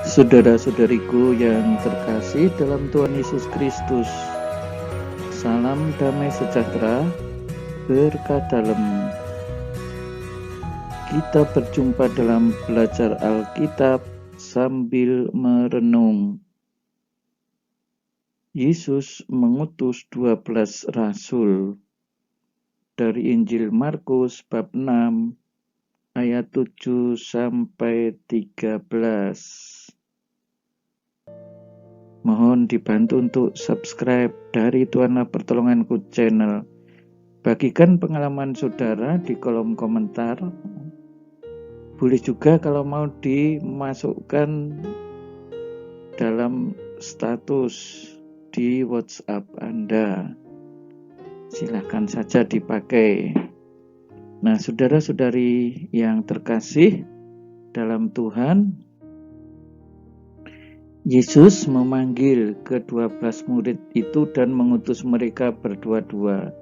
Saudara-saudariku yang terkasih dalam Tuhan Yesus Kristus, salam damai sejahtera, berkah dalam. Kita berjumpa dalam belajar Alkitab sambil merenung. Yesus mengutus 12 rasul. Dari Injil Markus bab 6 ayat 7 sampai 13. Mohon dibantu untuk subscribe dari Tuhanlah Pertolonganku channel. Bagikan pengalaman saudara di kolom komentar. Boleh juga kalau mau dimasukkan dalam status di WhatsApp Anda. Silakan saja dipakai. Nah, saudara-saudari yang terkasih dalam Tuhan, Yesus memanggil ke-12 murid itu dan mengutus mereka berdua-dua.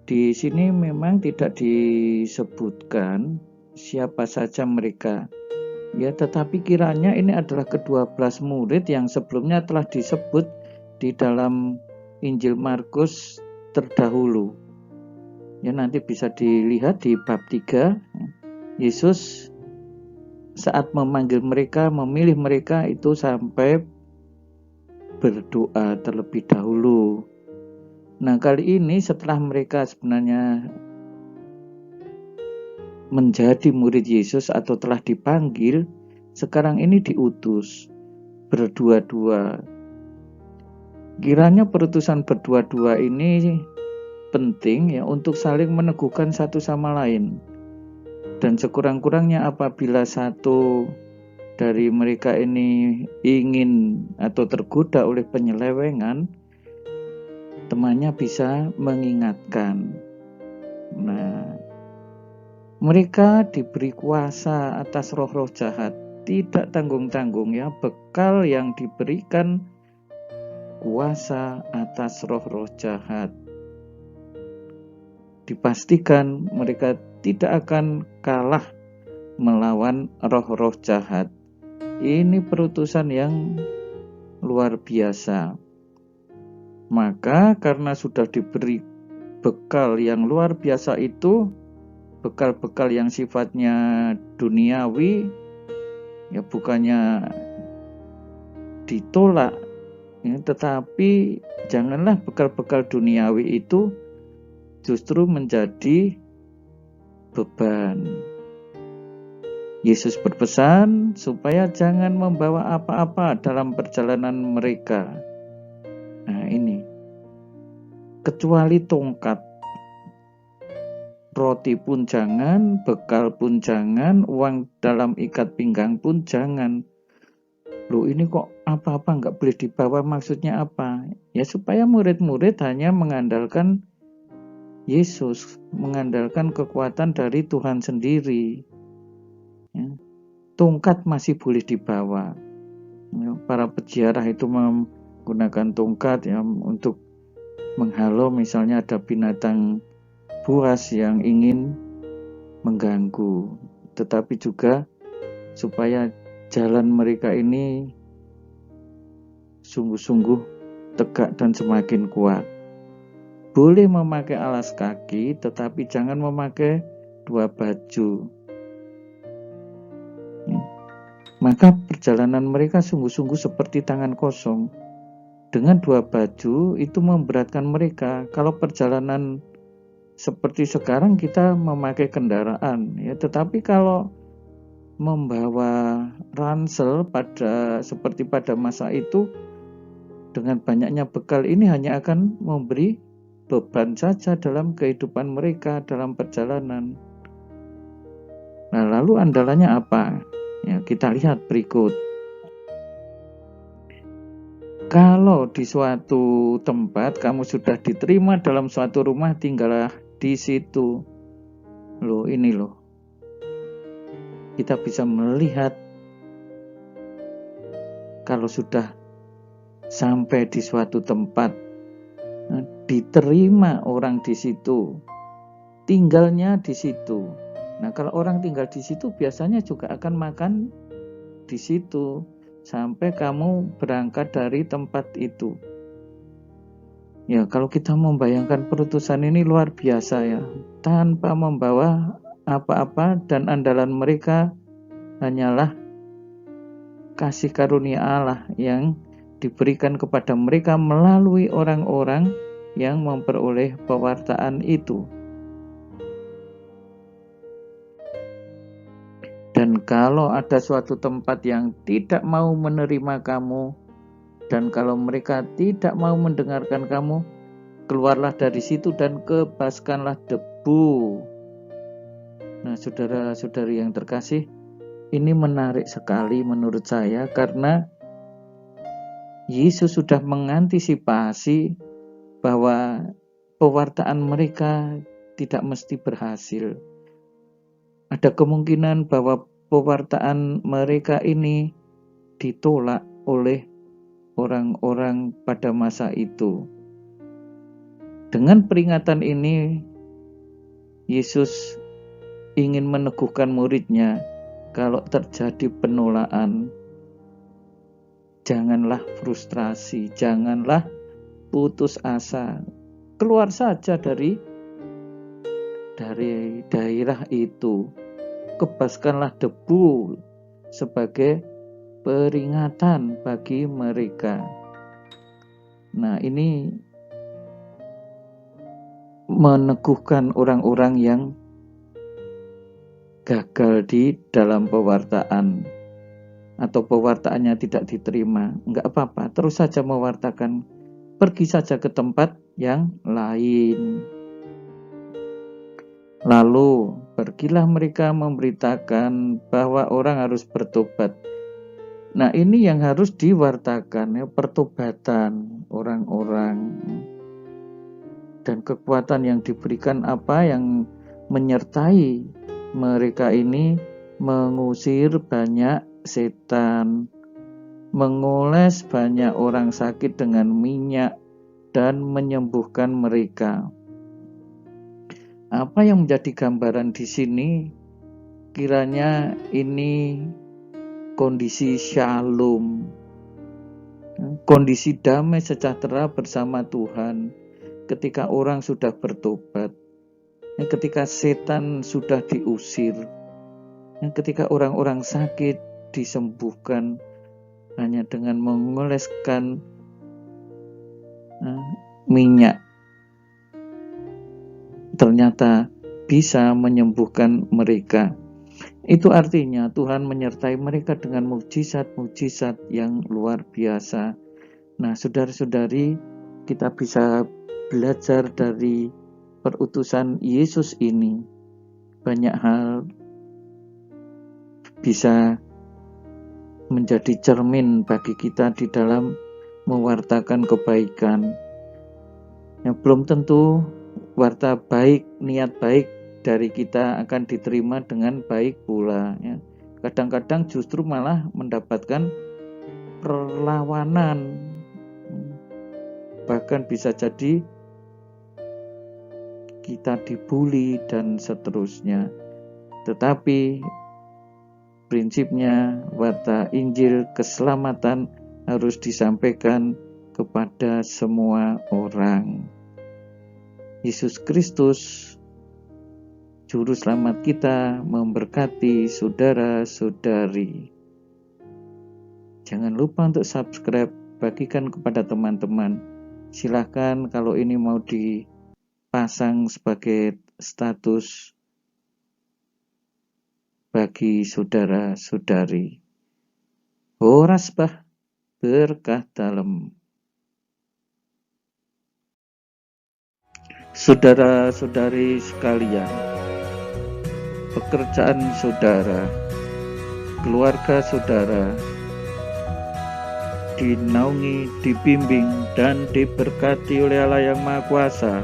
Di sini memang tidak disebutkan siapa saja mereka. Ya, tetapi kiranya ini adalah ke-12 murid yang sebelumnya telah disebut di dalam Injil Markus terdahulu. Ya, nanti bisa dilihat di bab 3. Yesus saat memanggil mereka, memilih mereka itu sampai berdoa terlebih dahulu. Nah, kali ini setelah mereka sebenarnya menjadi murid Yesus atau telah dipanggil, sekarang ini diutus berdua-dua. Kiranya perutusan berdua-dua ini penting ya untuk saling meneguhkan satu sama lain. Dan sekurang-kurangnya apabila satu dari mereka ini ingin atau tergoda oleh penyelewengan, temannya bisa mengingatkan. Nah, mereka diberi kuasa atas roh-roh jahat, tidak tanggung-tanggung ya, bekal yang diberikan kuasa atas roh-roh jahat. Dipastikan mereka tidak akan kalah melawan roh-roh jahat. Ini perutusan yang luar biasa. Maka karena sudah diberi bekal yang luar biasa itu, bekal-bekal yang sifatnya duniawi, ya bukannya ditolak, ya, tetapi janganlah bekal-bekal duniawi itu justru menjadi beban. Yesus berpesan supaya jangan membawa apa-apa dalam perjalanan mereka. Nah, ini kecuali tongkat. Roti pun jangan, bekal pun jangan, uang dalam ikat pinggang pun jangan. Loh, ini kok apa-apa nggak boleh dibawa, maksudnya apa? Ya supaya murid-murid hanya mengandalkan Yesus, mengandalkan kekuatan dari Tuhan sendiri. Ya. Tongkat masih boleh dibawa. Ya, para peziarah itu menggunakan tongkat ya untuk menghalau misalnya ada binatang buas yang ingin mengganggu, tetapi juga supaya jalan mereka ini sungguh-sungguh tegak dan semakin kuat. Boleh memakai alas kaki, tetapi jangan memakai dua baju. Maka perjalanan mereka sungguh-sungguh seperti tangan kosong. Dengan dua baju itu memberatkan mereka. Kalau perjalanan seperti sekarang kita memakai kendaraan, ya, tetapi kalau membawa ransel seperti pada masa itu, dengan banyaknya bekal ini hanya akan memberi beban saja dalam kehidupan mereka dalam perjalanan. Nah, lalu andalannya apa? Ya, kita lihat berikut. Kalau di suatu tempat kamu sudah diterima dalam suatu rumah, tinggallah di situ. Loh, ini loh. Kita bisa melihat kalau sudah sampai di suatu tempat, diterima orang di situ, tinggalnya di situ. Nah, kalau orang tinggal di situ biasanya juga akan makan di situ. sampai kamu berangkat dari tempat itu. Ya, kalau kita membayangkan perutusan ini luar biasa ya, tanpa membawa apa-apa, dan andalan mereka hanyalah kasih karunia Allah yang diberikan kepada mereka melalui orang-orang yang memperoleh pewartaan itu. Dan kalau ada suatu tempat yang tidak mau menerima kamu, dan kalau mereka tidak mau mendengarkan kamu, keluarlah dari situ dan kebaskanlah debu. Nah, saudara-saudari yang terkasih, ini menarik sekali menurut saya, karena Yesus sudah mengantisipasi bahwa pewartaan mereka tidak mesti berhasil. Ada kemungkinan bahwa pewartaan mereka ini ditolak oleh orang-orang pada masa itu. Dengan peringatan ini, Yesus ingin meneguhkan muridnya, kalau terjadi penolakan, janganlah frustrasi, janganlah putus asa. Keluar saja dari daerah itu. Kebaskanlah debu sebagai peringatan bagi mereka. Nah, ini meneguhkan orang-orang yang gagal di dalam pewartaan atau pewartaannya tidak diterima. Enggak apa-apa, terus saja mewartakan. Pergi saja ke tempat yang lain. Lalu pergilah mereka memberitakan bahwa orang harus bertobat. Nah, ini yang harus diwartakan ya, pertobatan orang-orang. Dan kekuatan yang diberikan apa yang menyertai mereka ini mengusir banyak setan, mengoles banyak orang sakit dengan minyak, dan menyembuhkan mereka. Apa yang menjadi gambaran di sini? Kiranya ini kondisi shalom, kondisi damai sejahtera bersama Tuhan ketika orang sudah bertobat, ketika setan sudah diusir, ketika orang-orang sakit disembuhkan hanya dengan mengoleskan minyak. Ternyata bisa menyembuhkan mereka. Itu artinya Tuhan menyertai mereka dengan mukjizat-mukjizat yang luar biasa. Nah, saudara-saudari, kita bisa belajar dari perutusan Yesus ini. Banyak hal bisa menjadi cermin bagi kita di dalam mewartakan kebaikan. Yang belum tentu warta baik, niat baik dari kita akan diterima dengan baik pula ya. Kadang-kadang justru malah mendapatkan perlawanan, bahkan bisa jadi kita dibully dan seterusnya. Tetapi prinsipnya warta Injil keselamatan harus disampaikan kepada semua orang. Yesus Kristus Juru Selamat kita memberkati saudara-saudari. Jangan lupa untuk subscribe, bagikan kepada teman-teman. Silahkan kalau ini mau dipasang sebagai status bagi saudara-saudari. Horasbah berkah dalam. Saudara-saudari sekalian, pekerjaan saudara, keluarga saudara dinaungi, dibimbing, dan diberkati oleh Allah yang Maha Kuasa,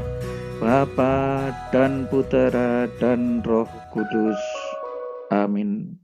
Bapa dan Putera dan Roh Kudus. Amin.